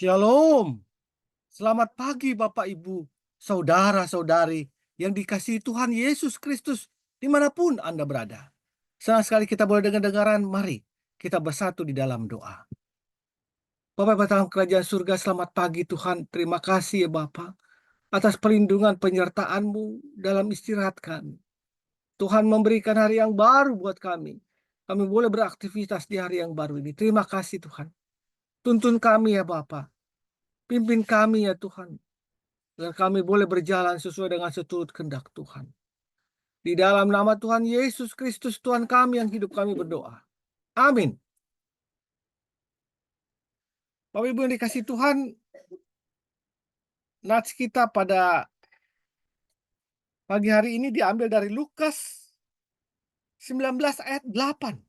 Shalom. Selamat pagi Bapak Ibu, saudara-saudari yang dikasihi Tuhan Yesus Kristus dimanapun Anda berada. Senang sekali kita boleh dengar-dengaran, mari kita bersatu di dalam doa. Bapak Ibu dalam kerajaan surga, selamat pagi Tuhan. Terima kasih ya Bapak atas perlindungan penyertaan-Mu dalam istirahat kami. Tuhan memberikan hari yang baru buat kami. Kami boleh beraktivitas di hari yang baru ini. Terima kasih Tuhan. Tuntun kami ya Bapak. Pimpin kami ya Tuhan. Dan kami boleh berjalan sesuai dengan seturut kehendak Tuhan. Di dalam nama Tuhan Yesus Kristus Tuhan kami yang hidup kami berdoa. Amin. Bapak Ibu yang dikasih Tuhan, nats kita pada pagi hari ini diambil dari Lukas 19 ayat 8.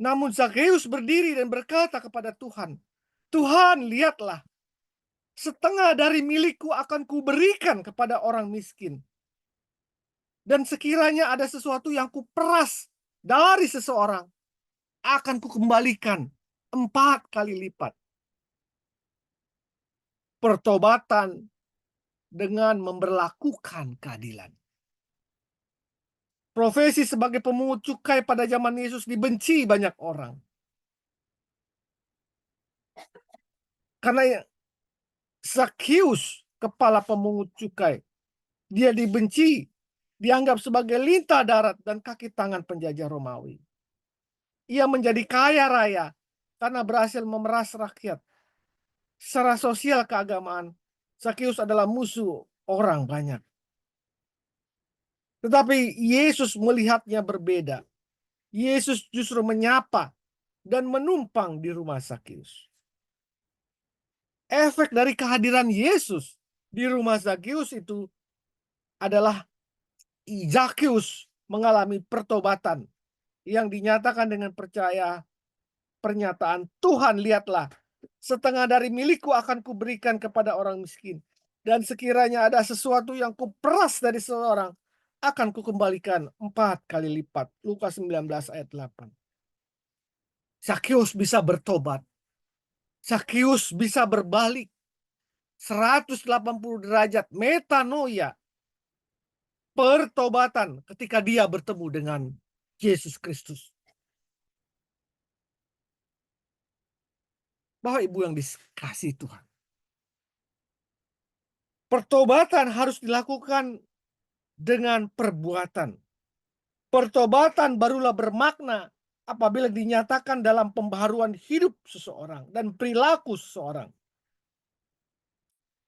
Namun Zakheus berdiri dan berkata kepada Tuhan, Tuhan, lihatlah, setengah dari milikku akan kuberikan kepada orang miskin. Dan sekiranya ada sesuatu yang kuperas dari seseorang, akan kukembalikan 4 kali lipat. Pertobatan dengan memberlakukan keadilan. Profesi sebagai pemungut cukai pada zaman Yesus dibenci banyak orang. Karena Zakheus, kepala pemungut cukai, dia dibenci, dianggap sebagai lintah darat dan kaki tangan penjajah Romawi. Ia menjadi kaya raya karena berhasil memeras rakyat. Secara sosial keagamaan, Zakheus adalah musuh orang banyak. Tetapi Yesus melihatnya berbeda. Yesus justru menyapa dan menumpang di rumah Zakheus. Efek dari kehadiran Yesus di rumah Zakheus itu adalah Zakheus mengalami pertobatan yang dinyatakan dengan percaya pernyataan, Tuhan, lihatlah, setengah dari milikku akan kuberikan kepada orang miskin. Dan sekiranya ada sesuatu yang kuperas dari seseorang, akan kukembalikan 4 kali lipat. Lukas 19 ayat 8. Zakheus bisa bertobat. Zakheus bisa berbalik 180 derajat, metanoia. Pertobatan ketika dia bertemu dengan Yesus Kristus. Bapak Ibu yang dikasihi Tuhan. Pertobatan harus dilakukan dengan perbuatan. Pertobatan barulah bermakna apabila dinyatakan dalam pembaharuan hidup seseorang dan perilaku seseorang.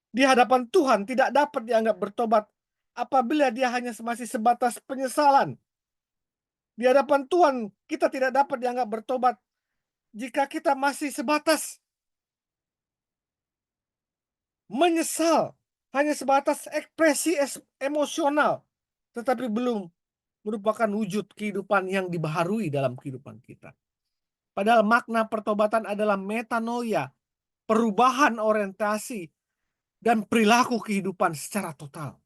Di hadapan Tuhan tidak dapat dianggap bertobat apabila dia hanya masih sebatas penyesalan. Di hadapan Tuhan kita tidak dapat dianggap bertobat jika kita masih sebatas menyesal, hanya sebatas ekspresi emosional, tetapi belum merupakan wujud kehidupan yang dibaharui dalam kehidupan kita. Padahal makna pertobatan adalah metanoia, perubahan orientasi dan perilaku kehidupan secara total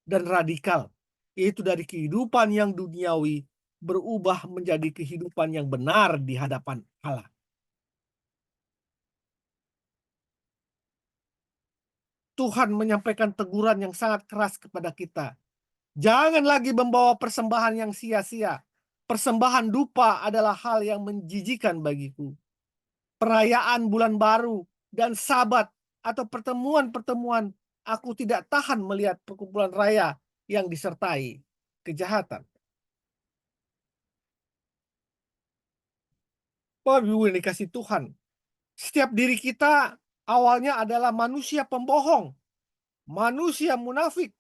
dan radikal, yaitu dari kehidupan yang duniawi berubah menjadi kehidupan yang benar di hadapan Allah. Tuhan menyampaikan teguran yang sangat keras kepada kita. Jangan lagi membawa persembahan yang sia-sia. Persembahan dupa adalah hal yang menjijikan bagiku. Perayaan bulan baru dan sabat atau pertemuan-pertemuan, aku tidak tahan melihat perkumpulan raya yang disertai kejahatan. Bapak Ibu yang dikasih Tuhan, setiap diri kita awalnya adalah manusia pembohong, manusia munafik.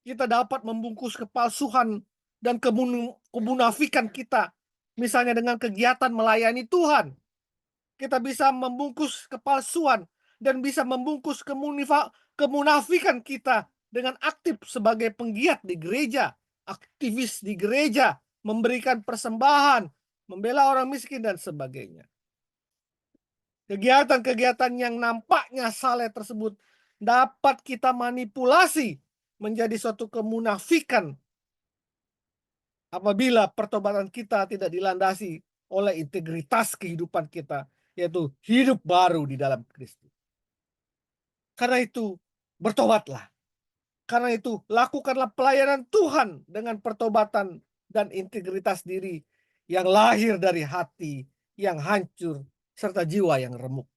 Kita dapat membungkus kepalsuan dan kemunafikan kita. Misalnya dengan kegiatan melayani Tuhan. Kita bisa membungkus kepalsuan dan bisa membungkus kemunafikan kita dengan aktif sebagai penggiat di gereja, aktivis di gereja, memberikan persembahan, membela orang miskin dan sebagainya. Kegiatan-kegiatan yang nampaknya saleh tersebut dapat kita manipulasi menjadi suatu kemunafikan apabila pertobatan kita tidak dilandasi oleh integritas kehidupan kita, yaitu hidup baru di dalam Kristus. Karena itu, bertobatlah. Karena itu, lakukanlah pelayanan Tuhan dengan pertobatan dan integritas diri yang lahir dari hati yang hancur serta jiwa yang remuk.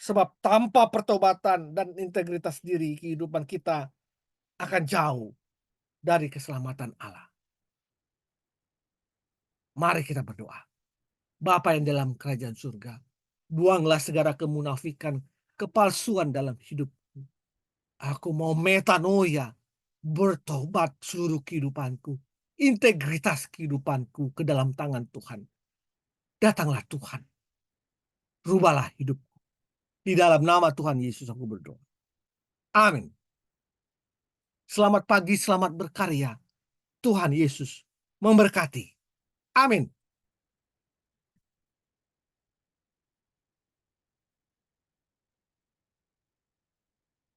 Sebab tanpa pertobatan dan integritas diri, kehidupan kita akan jauh dari keselamatan Allah. Mari kita berdoa. Bapa yang dalam kerajaan surga, buanglah segala kemunafikan, kepalsuan dalam hidupku. Aku mau metanoia, bertobat seluruh kehidupanku, integritas kehidupanku ke dalam tangan Tuhan. Datanglah Tuhan, rubahlah hidupku. Di dalam nama Tuhan Yesus aku berdoa. Amin. Selamat pagi, selamat berkarya. Tuhan Yesus memberkati. Amin.